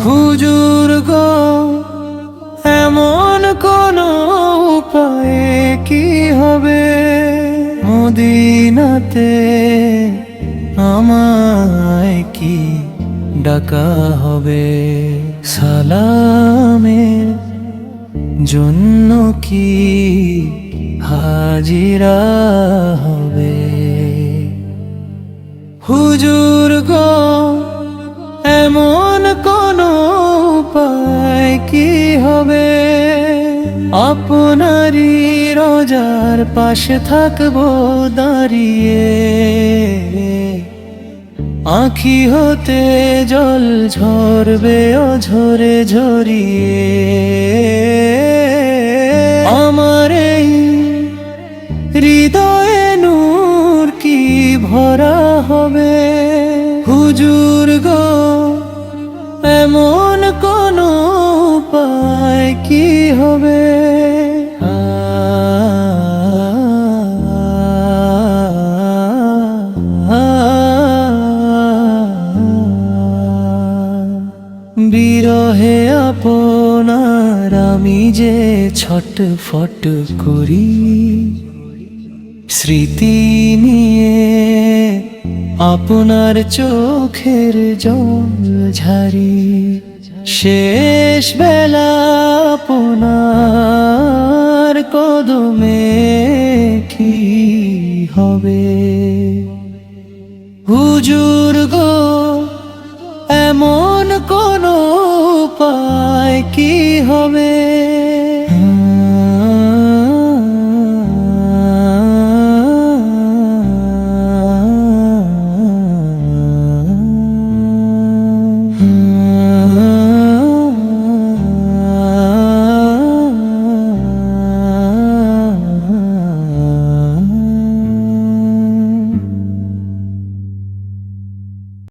হুজুর গো, এমন কোন উপায়ে কি হবে মদিনাতে আমায় কি ডাকা হবে? সালামের জন্য কি হাজিরা হবে? হুজুর গো, এমন কোন উপায় কি হবে? আপনারই রোজার পাশে থাকবো দাঁড়িয়ে, আঁখি হতে জল ঝরবে অঝরে ঝরিয়ে। আমার এই হৃদয়ে নূর কি ভরা হবে? হুজুর গো, এমন কোন উপায় কি হবে? বিরহে আপনার আমি যে ছটফট করি, স্মৃতি নিয়ে আপনার চোখের জল ঝারি। শেষ বেলা আপনার কদমে কি হবে? হুজুর গো, এমন কোন উপায় কি হবে?